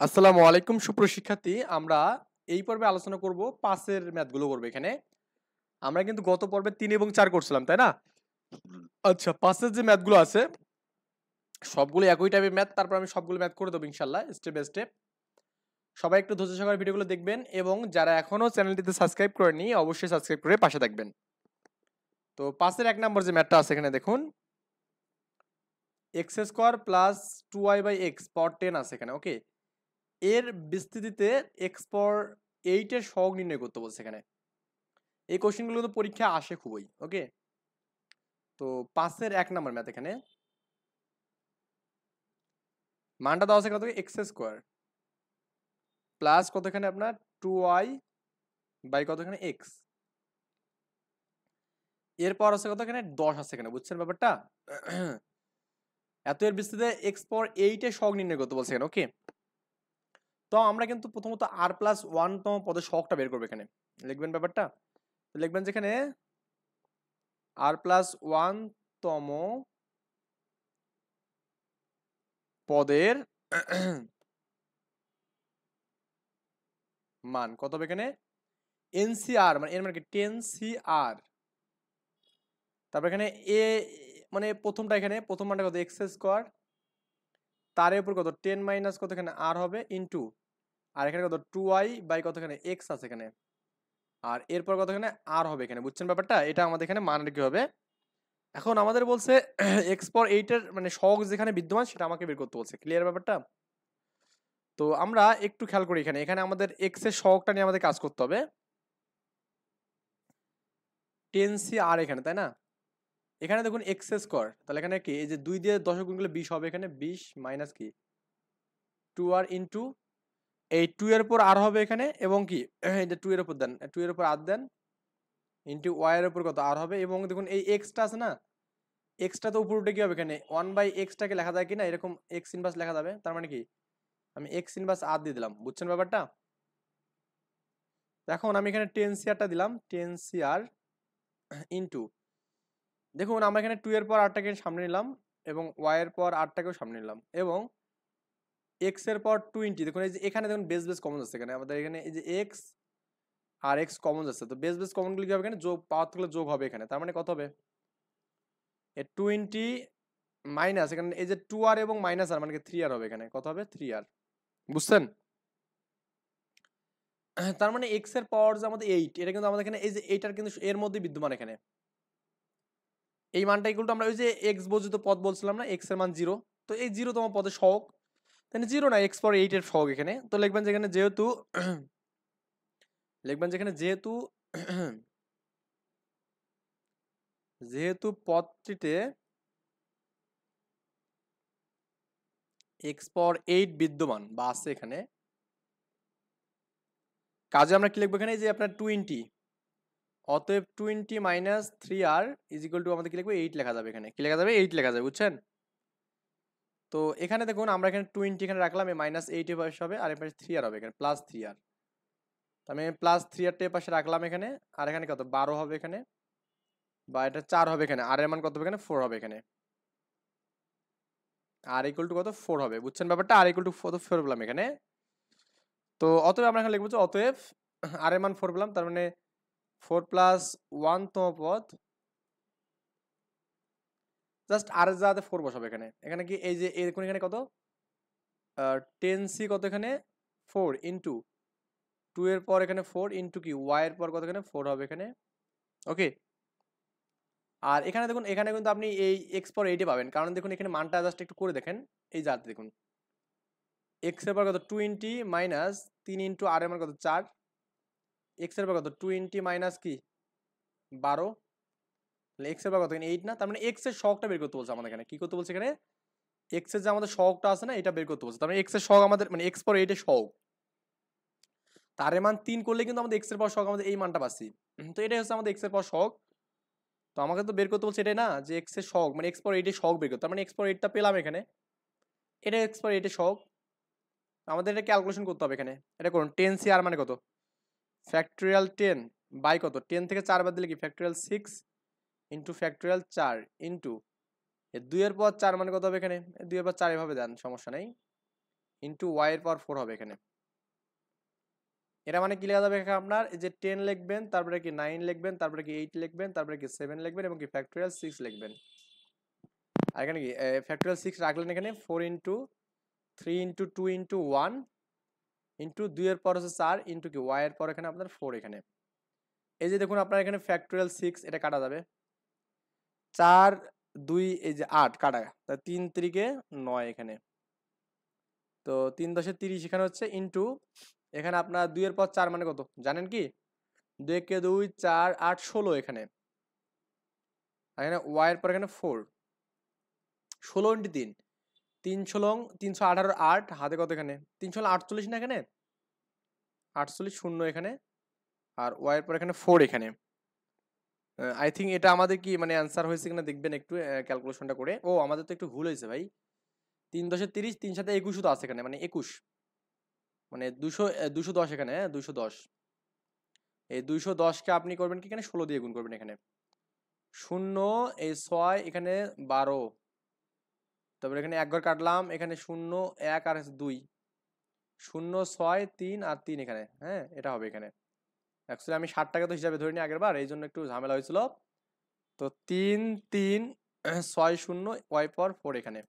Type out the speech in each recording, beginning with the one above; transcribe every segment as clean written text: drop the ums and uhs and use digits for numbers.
আসসালামু আলাইকুম সুপ্রশিক্ষার্থী। আমরা এই পর্বে আলোচনা করব পাসের ম্যাথগুলো করব এখানে। আমরা কিন্তু গত পর্বে ৩ এবং ৪ করছিলাম, তাই না? আচ্ছা, পাসের যে ম্যাথগুলো আছে সবগুলো একই টাইপের ম্যাথ। তারপর আমি সবগুলো ম্যাথ করে দেবো ইনশাআল্লাহ স্টেপ বাই স্টেপ। সবাই একটু ধৈর্য সহকারে ভিডিওগুলো দেখবেন এবং যারা এখনো চ্যানেলটিতে সাবস্ক্রাইব করেননি অবশ্যই সাবস্ক্রাইব করে পাশে থাকবেন। তো পাসের ১ নম্বর যে ম্যাথটা আছে এখানে দেখুন। x স্কয়ার প্লাস 2y/x পাওয়ার 10 আছে এখানে, ওকে? এর বিস্তৃতিতে x পাওয়ার 8 এর সহগ নির্ণয় করতে বলছে এখানে। এই কোশ্চেনগুলো তো পরীক্ষায় আসে খুবই, ওকে? তো ৫ এর ১ নাম্বার ম্যাথ এখানে মানটা দেওয়া আছে কত, এক্স স্কোয়ার প্লাস কত এখানে আপনার 2y বাই কত এখানে এক্স, এরপর আছে কত এখানে 10 আছে এখানে, বুঝছেন ব্যাপারটা? এত এর বিস্তৃতিতে এক্স পাওয়ার 8 এর সহগ নির্ণয় করতে বলছে এখানে, ওকে? তো আমরা কিন্তু প্রথমত আর প্লাস 1 তম পদের সহগটা বের করবো এখানে। লিখবেন ব্যাপারটা, লিখবেন যেখানে আর প্লাস 1 তম পদের মান কত হবে এখানে, এনসিআর মানে এর মানে কি 10 CR। তারপর এখানে এ মানে প্রথমটা এখানে প্রথম মানটা কত এক্স স্কোয়ার, তার উপর কত 10 মাইনাস কত এখানে আর হবে ইনটু, আর এখানে কত 2y বাই কত এখানে এক্স আছে এখানে, আর এরপর কত এখানে আর হবে এখানে, বুঝছেন ব্যাপারটা? এটা আমাদের এখানে মান কি হবে। এখন আমাদের বলছে এক্স পাওয়ার 8 এর মানে সহগ যেখানে বিদ্যমান সেটা আমাকে বের করতে বলছে। ক্লিয়ার ব্যাপারটা? তো আমরা একটু খেয়াল করি এখানে, এখানে আমাদের এক্স এর সহগটা নিয়ে আমাদের কাজ করতে হবে। 10 CR এখানে, তাই না? এখানে দেখুন এক্স স্কোয়ার, তাহলে এখানে কি এই যে 2 দিয়ে 10 গুণ করলে 20 হবে এখানে, 20 মাইনাস কি 2r ইনটু এই 2 এর উপর আর হবে এখানে, এবং কি এই যে 2 এর উপর দেন, 2 এর উপর আর দেন ইনটু y এর উপর কত আর হবে, এবং দেখুন এই এক্সটা আছে না, এক্সটা তো উপর উঠে কি হবে এখানে 1/x টাকে লেখা যায় কিনা এরকম এক্স ইনভার্স লেখা যাবে, তার মানে কি আমি এক্স ইনভার্স আর দিয়ে দিলাম, বুঝছেন ব্যাপারটা? এখন আমি এখানে 10 CR টা দিলাম, 10 CR ইনটু, দেখুন আমরা এখানে 2 এর পর আরটাকে সামনে নিলাম এবং y এর পর আরটাকেও সামনে নিলাম, এবং x এর পর 20, দেখুন এই যে এখানে দেখুন বেস বেস কমন আছে এখানে আমাদের, এখানে এই যে x আর x কমন আছে, তো বেস বেস কমন গুলো কি হবে এখানে যোগ, পাওয়ার থাকলে যোগ হবে এখানে, তার মানে কত হবে এ 20 মাইনাস এখানে এই যে 2r এবং মাইনাস আর মানে 3r হবে এখানে, কত হবে 3r, বুঝছেন? তার মানে x এর পাওয়ার যে আমাদের 8, এটা কিন্তু আমাদের এখানে এই যে এইটার কিন্তু এর মধ্যে বিদ্যমান এখানে, এই মানটা ইকুয়াল টু আমরা ওই যে x বর্জিত পদ বলছিলাম না, x এর মান 0, তো এই 0 তম পদের সহগ, তাহলে 0 না x পাওয়ার 8 এর সহগ এখানে, তো লিখবেন যেখানে যেহেতু লিখবেন যেখানে যেহেতু যেহেতু পদটিতে x পাওয়ার 8 বিদ্যমান বা আছে এখানে, কাজে আমরা কি লিখবো এখানে যে আপনার 20, অতএব 20 minus 3r is equal to আমাদের কি লিখবো 8 লেখা যাবে এখানে, কি লেখা যাবে 8 লেখা যাবে, বুঝছেন? তো এখানে দেখুন আমরা এখানে 20 এখানে রাখলাম, এই মাইনাস 8 এর পাশে হবে, আর এর পাশে 3r হবে এখানে প্লাস 3r, আমি প্লাস 3r টা এর পাশে রাখলাম এখানে, আর এখানে কত 12 হবে এখানে, বা এটা 4 হবে এখানে, আর এর মান কত হবে এখানে 4 হবে এখানে, আর ইকুয়াল টু কত 4 হবে, বুঝছেন ব্যাপারটা? আর ইকুয়াল টু কত 4 বললাম এখানে। তো অতএব আমরা এখানে লিখবো যে অতএব আর এর মান 4 বললাম, তার মানে 4 প্লাস 1 তম পদ, জাস্ট আর এর জায়গাতে 4 বসাবো এখানে, এখানে কি এই যে দেখুন এখানে কত 10c কত এখানে 4 ইনটু 2 এর পর এখানে 4 ইনটু কি y এর পর কত এখানে 4 হবে এখানে, ওকে? আর এখানে দেখুন এখানে কিন্তু আপনি এই x পাওয়ার 8 পাবেন, কারণ দেখুন এখানে মানটা জাস্ট একটু করে দেখেন, এই জাত দেখুন x এর পর কত 20 মাইনাস 3 ইনটু r এর মান কত 4, x এর পর কত 20 মাইনাস কি 12, তাহলে x এর পর কত এখানে 8 না, তার মানে x এর সহগটা বের করতে বলছে আমাদের এখানে, কি করতে বলছে এখানে x এর যে আমাদের সহগটা আছে না এটা বের করতে বলছে, তার মানে x এর সহগ আমাদের মানে x পাওয়ার 8 এর সহগ, তার এর মান 3 করলে কিন্তু আমাদের x এর পাওয়ার সহগ আমাদের এই মানটা পাচ্ছি। তো এটাই হচ্ছে আমাদের x এর পাওয়ার সহগ। তো আমাকে তো বের করতে বলছে এটাই না যে x এর সহগ মানে x পাওয়ার 8 এর সহগ বের করতে, তার মানে x পাওয়ার 8 টা পেলাম এখানে, এটা x পাওয়ার 8 এর সহগ, আমাদের এটা ক্যালকুলেশন করতে হবে এখানে। এটা করুন 10 CR মানে কত ফ্যাক্টরিয়াল 10 বাই কত 10 থেকে 4 বাদ দিলে কি ফ্যাক্টরিয়াল 6 ইনটু ফ্যাক্টরিয়াল 4 ইনটু 2 এর পর 4 মানে কত হবে এখানে, 2 এর পর 4 এভাবে দেন সমস্যা নাই, ইন্টু ওয়াই এর পাওয়ার 4 হবে এখানে। এটা মানে কি লেখা যাবে এখানে আপনার এই যে 10 লিখবেন, তারপরে কি 9 লিখবেন, তারপরে কি 8 লিখবেন, তারপরে কি 7 লিখবেন এবং কি ফ্যাক্টরিয়াল 6 লিখবেন। আর এখানে কি ফ্যাক্টরিয়াল 6 রাখলেন এখানে 4 ইন্টু 3 ইন্টু 2 ইন্টু 1 ইন্টু 2 এর পর হচ্ছে 4 ইন্টু কি ওয়াই এর পর এখানে আপনার 4 এখানে। এই যে দেখুন আপনার এখানে ফ্যাক্টরিয়াল 6 এটা কাটা যাবে, 4 2 এই যে 8 কাটা, তা 3 3 9 এখানে, তো 3 10 30 এখানে হচ্ছে ইন্টু এখানে আপনার 2 এর পর 4 মানে কত জানেন কি, 2 কে 2 4 8 16 এখানে, আর এখানে ওয়াই এর পর এখানে 4 16 ইন্টু 3 3 16 318 8 হাতে কত এখানে 3 16 48 না এখানে 48 শূন্য এখানে, আর ওয়াই এর পর এখানে 4 এখানে। আই থিঙ্ক এটা আমাদের কি মানে অ্যান্সার হয়েছে কিনা দেখবেন একটু ক্যালকুলেশনটা করে। ও আমাদের তো একটু ভুল হয়েছে ভাই, 3 10 30 3 7 21 তো আছে এখানে, মানে 21 মানে 200 210 এখানে, 210, এই 210 কে আপনি করবেন কি এখানে 16 দিয়ে গুণ করবেন এখানে, শূন্য এই 6 এখানে 12, তারপরে এখানে এক ঘর কাটলাম, এখানে 0 1 আর 2 0 6 3 আর 3 এখানে, হ্যাঁ এটা হবে এখানে। অ্যাকচুয়ালি আমি 60 টাকা তো হিসাবে ধরিনি আগের বার, এই জন্য একটু ঝামেলা হয়েছিল। তো 3 3 6 0 ওয়াই পর 4 এখানে,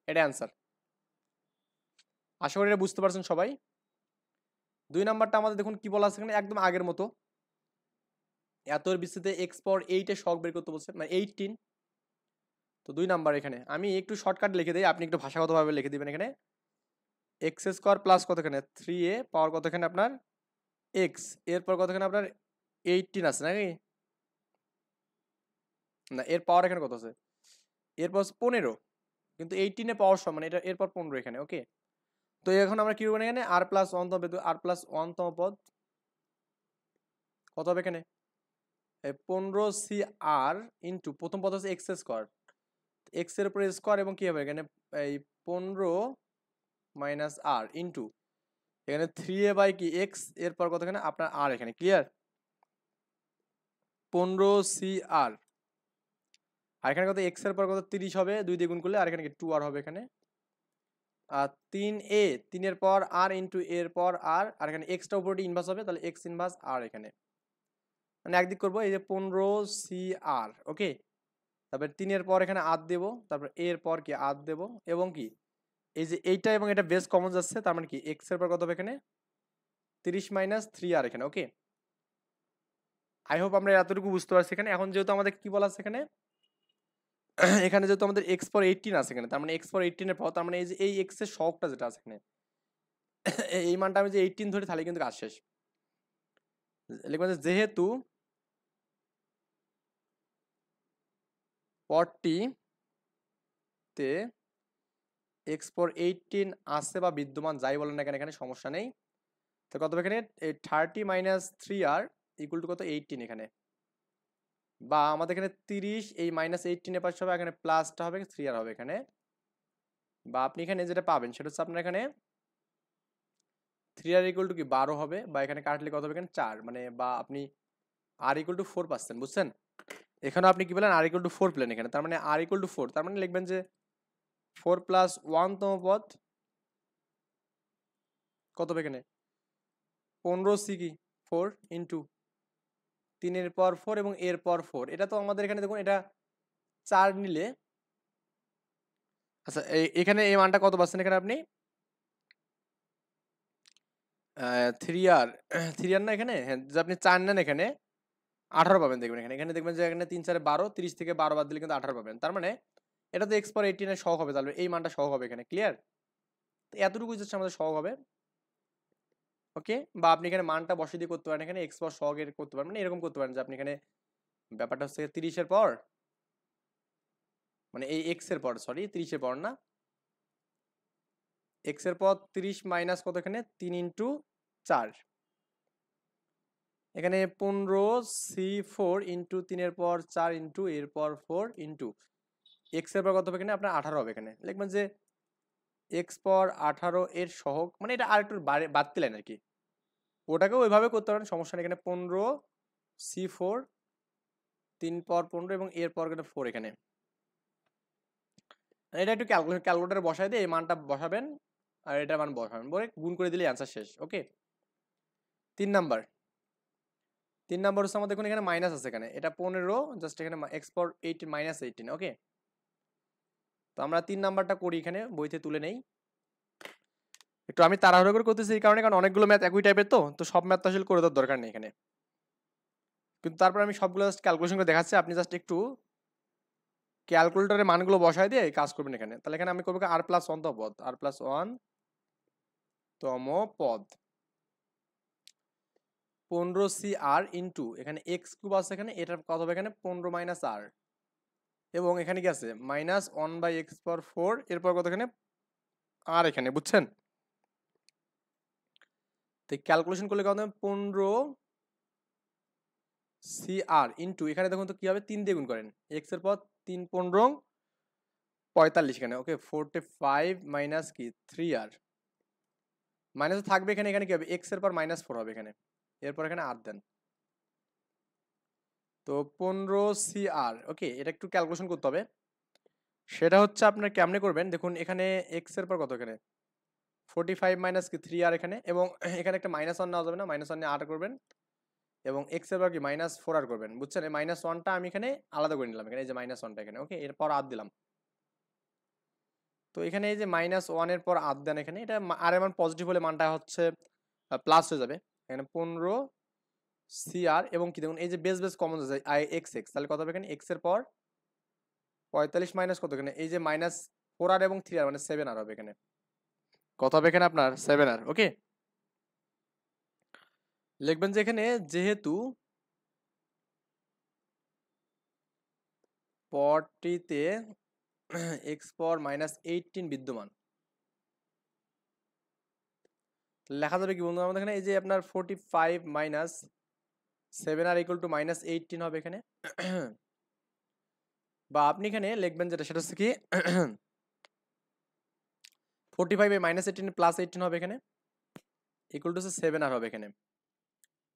এটা অ্যান্সার। আশা করি এটা বুঝতে পারছেন সবাই। 2 নাম্বারটা আমাদের দেখুন কি বলা আছে এখানে, একদম আগের মতো, এত এর ভিত্তিতে এক্স পাওয়ার 8 এর শক বের করতে বলছে, মানে 18। তো 2 নাম্বার এখানে আমি একটু শর্টকাট লিখে দিই, আপনি একটু ভাষাগতভাবে লিখে দিবেন এখানে, এক্স স্কোয়ার প্লাস কত এখানে 3a পাওয়ার কত এখানে আপনার এক্স, এরপর কত এখানে আপনার 18 আছে নাকি, না এর পাওয়ার এখানে কত আছে, এরপর 15, কিন্তু 18 এ পাওয়ার সমান এটা, এরপর 15 এখানে, ওকে। তো এখন আমরা কি করব এখানে আর প্লাস 1 তম আর প্লাস 1 তম পদ কত হবে এখানে 15 সি আর ইন্টু প্রথম পদ হচ্ছে এক্স স্কোয়ার, এক্স এর উপরে স্কোয়ার এবং কি হবে এখানে এই 15 মাইনাস আর ইন্টু এখানে 3a বাই কি এক্স, এরপর কত এখানে আপনার আর এখানে, ক্লিয়ার 15 সি আর, আর এখানে কত এক্স এর পর কত 30 হবে 2 দিয়ে গুণ করলে, আর এখানে কি 2 আর হবে এখানে, আর 3a 3 এর পর আর ইন্টু এর পর আর, আর এখানে এক্সটা উপরে ইনভার্স হবে, তাহলে এক্স ইনভার্স আর এখানে, মানে একদিক করবো এই যে 15 সি আর, ওকে। তারপর 3 এর পর এখানে আর দেবো, তারপর এর পর কি আর দেবো, এবং কি এই যে এইটা এবং এটা বেস কমন যাচ্ছে, তার মানে কি এক্স এর পর কত হবে এখানে 30 মাইনাস 3 আর এখানে, ওকে। আই হোপ আমরা এতটুকু বুঝতে পারছি এখানে। এখন যেহেতু আমাদের কি বলা আছে এখানে এখানে যেহেতু আমাদের এক্স পর 18 আছে এখানে, তার মানে এক্স পর 18 এর পর, তার মানে এই যে এই এক্স এর শখটা যেটা আছে এখানে এই মানটা আমি যে 18 ধরি তাহলে কিন্তু কাজ শেষ। লিখবেন যে যেহেতু 40 তে এক্স পর 18 আছে বা বিদ্যমান, যাই বলেন না কেন এখানে সমস্যা নেই। তো কত এখানে 30 মাইনাস 3 আর ইকুয়াল টু কত 18 এখানে, বা আমাদের এখানে 30 এই মাইনাস 18 এর পাশে হবে, এখানে প্লাসটা হবে 3 আর হবে এখানে, বা আপনি এখানে যেটা পাবেন সেটা হচ্ছে আপনার এখানে 3 আর ইকুয়াল টু কি 12 হবে, বা এখানে কাটলে কত হবে এখানে 4, মানে বা আপনি আর ইকুয়াল টু 4 পাচ্ছেন, বুঝছেন। এখানে আপনি কি পেলেন আর ইকুয়াল টু 4 পেলেন এখানে, তার মানে আর ইকুয়াল টু 4, তার মানে লিখবেন যে 4 প্লাস 1 তম পদ কত হবে এখানে 15 সি কি 4 ইন্টু 3 এর পর 4 এবং এর পর 4, এটা তো আমাদের এখানে দেখুন এটা 4 নিলে, আচ্ছা এখানে এই মানটা কত পাচ্ছেন এখানে আপনি 3 আর 3 আর না এখানে, হ্যাঁ যে আপনি 4 নেন এখানে 18 পাবেন দেখবেন এখানে, এখানে দেখবেন যে এখানে 3 4 12, 30 থেকে 12 বাদ দিলে কিন্তু 18 পাবেন, তার মানে এটা তো এক্স পর 18 এর সহগ হবে, তাহলে এই মানটা সহগ হবে এখানে, ক্লিয়ার। তো এতটুকু হচ্ছে আমাদের সহগ হবে, ওকে। বা আপনি এখানে মানটা বসিয়ে দিয়ে করতে পারেন, এখানে এক্স পর সহগের করতে পারেন, মানে এরকম করতে পারেন যে আপনি এখানে ব্যাপারটা হচ্ছে 30 এর পর, মানে এই এক্স এর পর, সরি 30 এর পর না, এক্স এর পর 30 মাইনাস কত এখানে 3 ইন্টু 4, এখানে 15 সি 4 ইন্টু 3 এর পর 4 ইন্টু এর পর 4 ইন্টু এক্স এর পর কত হবে এখানে আপনার 18 হবে, এখানে লিখবেন যে এক্স পর 18 এর সহগ, মানে এটা আর একটু বাড়তি লাইন আর কি, ওটাকেও ওইভাবে করতে পারেন সমস্যা নেই। এখানে 15 সি 4 3 পর 15 এবং এর পর 4 এখানে, এটা একটু ক্যালকুলেটরে বসাই দিয়ে এই মানটা বসাবেন, আর এটার মান বসাবেন, বলে গুণ করে দিলে অ্যান্সার শেষ। ওকে, 3 নাম্বার হচ্ছে আমাদের দেখুন এখানে মাইনাস আছে, এখানে এটা 15, জাস্ট এখানে এক্স পাওয়ার 18 মাইনাস 18। ওকে, তো আমরা 3 নাম্বারটা করি, এখানে বইতে তুলে নেই। একটু আমি তাড়াহুড়ো করে করতেছি এই কারণে, কারণ অনেকগুলো ম্যাথ একই টাইপের, তো সব ম্যাথ তো আসলে করে দেওয়ার দরকার নেই এখানে, কিন্তু তারপর আমি সবগুলো জাস্ট ক্যালকুলেশন করে দেখাচ্ছি, আপনি জাস্ট একটু ক্যালকুলেটরের মানগুলো বসায় দিয়ে কাজ করবেন এখানে। তাহলে এখানে আমি করবো r+1 তম পদ, r+1 তম পদ 15cr ইন্টু এখানে এক্স কিউব আছে, এখানে এটার কত হবে এখানে 15 মাইনাস আর, এবং এখানে কি আছে -1/x⁴, এরপর কত এখানে আর, এখানে বুঝছেন। তো ক্যালকুলেশন করলে কত হবে 15cr ইন্টু এখানে দেখুন তো কি হবে 3 দিয়ে গুণ করেন, x এর পর 3 15 45 এখানে। ওকে, 45 মাইনাস কি 3r, মাইনাস থাকবে এখানে, এখানে কি হবে x এর পর -4 হবে এখানে, এরপর এখানে আর দেন। তো 15cr, ওকে, এটা একটু ক্যালকুলেশন করতে হবে। সেটা হচ্ছে আপনার কেমনে করবেন, দেখুন এখানে x এর পর কত এখানে 45 মাইনাস কি 3r এখানে, এবং এখানে একটা -1 নেওয়া যাবে না, -1 নিয়ে আর করবেন, এবং x এর পর কি -4r করবেন, বুঝছেন। এই -1টা আমি এখানে আলাদা করে নিলাম, এখানে এই যে -1টা এখানে। ওকে, এরপর আর দিলাম। তো এখানে এই যে -1 এর পর আর দেন এখানে, এটা আর এর মান পজিটিভ হলে মানটা হচ্ছে প্লাস হয়ে যাবে। এখানে 15cr এবং কি দেখুন এই যে বেস বেস কমন আছে x, তাহলে কত হবে এখানে x এর পর 45 মাইনাস কত এখানে এই যে -4r এবং 3r মানে 7r হবে এখানে। কত হবে এখানে আপনার 7r। ওকে, লিখবেন যে এখানে যেহেতু পদটিতে x⁻18 বিদ্যমান, লেখা যাবে কি বন্ধু আমাদের এখানে এই যে আপনার 45 মাইনাস 7r ইকুয়াল টু -18 হবে এখানে। বা আপনি এখানে লিখবেন যেটা সেটা হচ্ছে কি 45 এ -18 প্লাস 18 হবে এখানে, ইকুয়াল টু 7r হবে এখানে।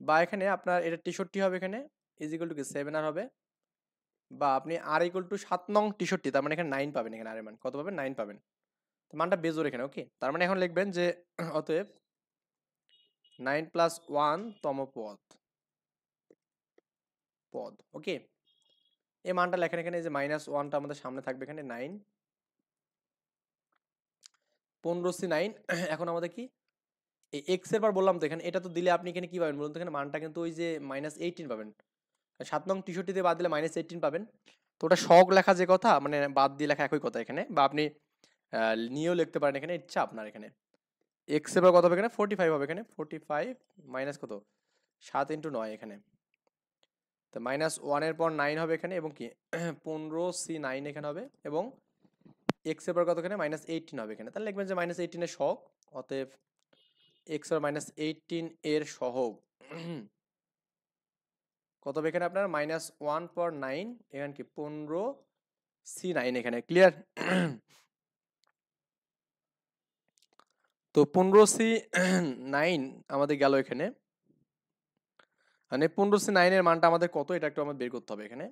বা এখানে আপনার এটা 63 হবে এখানে, ইজ ইকুয়াল টু কি 7r হবে। বা আপনি r ইকুয়াল টু 7 নং 63, তার মানে এখানে 9 পাবেন, এখানে r এর মান কত পাবেন 9 পাবেন। তো মানটা বেজোর এখানে। ওকে, তার মানে এখন লিখবেন যে অতএব 9+1 তম পদ। ওকে, এই মানটা লেখেন এখানে, যে -1টা আমাদের সামনে থাকবে এখানে 9, 15c9। এখন আমাদের কি এই x এর পর বললাম তো এখানে, এটা তো দিলে আপনি এখানে কি পাবেন বলুন তো, এখানে মানটা কিন্তু ওই যে -18 পাবেন। 7 নং 63 দিয়ে বাদ দিলে -18 পাবেন। তো ওটা শখ লেখা যে কথা, মানে বাদ দিয়ে লেখা একই কথা এখানে, বা আপনি নিয়েও লিখতে পারেন এখানে, ইচ্ছা আপনার। এখানে x এর পর কত হবে এখানে 45 হবে এখানে, 45 মাইনাস কত 7 × 9 এখানে, তো -1 এর পর 9 হবে এখানে, এবং কি 15c9 এখানে হবে, এবং x এর পর কত এখানে -18 হবে এখানে। তাহলে লিখবেন যে -18 এর সহগ, অতএব x এর -18 এর সহগ কত হবে এখানে আপনার -1 পর 9 এখানে কি 15c9 এখানে। ক্লিয়ার? তো 15c9 আমাদের গেল এখানে, মানে 15c9 এর মানটা আমাদের কত, এটা একটু আমাদের বের করতে হবে এখানে।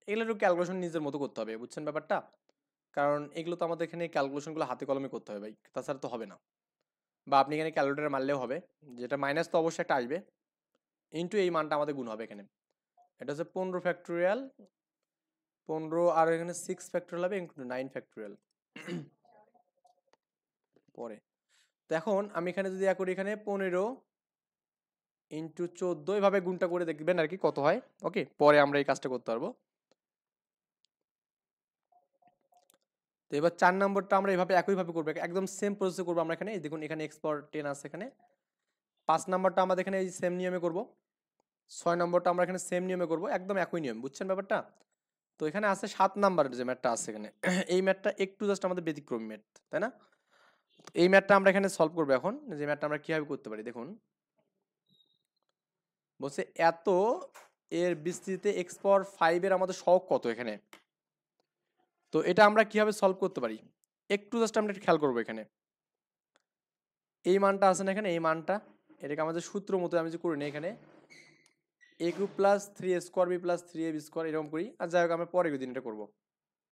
এগুলো একটু ক্যালকুলেশন নিজের মতো করতে হবে, বুঝছেন ব্যাপারটা, কারণ এগুলো তো আমাদের এখানে ক্যালকুলেশনগুলো হাতে কলমে করতে হবে ভাই, তাছাড়া তো হবে না। বা আপনি এখানে ক্যালকুলেটরে মারলেও হবে, যেটা মাইনাস তো অবশ্যই একটা আসবে, ইন্টু এই মানটা আমাদের গুণ হবে এখানে। এটা হচ্ছে 15 ফ্যাক্টোরিয়াল, 15 আর এখানে 6 ফ্যাক্টোরিয়াল হবে, ইন্টু 9 ফ্যাক্টোরিয়াল পরে। তো এখন আমি এখানে যদি করি এখানে 15 ইন্টু 14 এভাবে গুণটা করে দেখবেন আর কি কত হয়। ওকে, পরে আমরা এই কাজটা করতে পারবো। তো এবার 4 নম্বরটা আমরা এভাবে একইভাবে করবো, একদম সেম প্রসেসে করবো আমরা এখানে। দেখুন এখানে x⁻10 আছে এখানে। 5 নম্বরটা আমাদের এখানে এই সেম নিয়মে করব। 6 নম্বরটা আমরা এখানে সেম নিয়মে করব, একদম একই নিয়ম, বুঝছেন ব্যাপারটা। তো এখানে আছে 7 নাম্বারের যে ম্যাথটা আছে এখানে, এই ম্যাথটা একটু জাস্ট আমাদের ব্যতিক্রমী ম্যাথ, তাই না? এই ম্যাথটা আমরা এখানে সলভ করবো এখন, যে ম্যাথটা আমরা কিভাবে করতে পারি। দেখুন বলছে এত এর বিস্তৃতিতে x⁻5 এর আমাদের সহগ কত এখানে। তো এটা আমরা কিভাবে সলভ করতে পারি একটু জাস্ট আমরা একটু খেয়াল করবো এখানে। এই মানটা আছে না এখানে, এই মানটা, এটাকে আমাদের সূত্র মতো আমি যে করি না এখানে a³ + 3a² b + 3ab² এরকম করি, আর যাই হোক আমরা পরে দিন এটা করবো।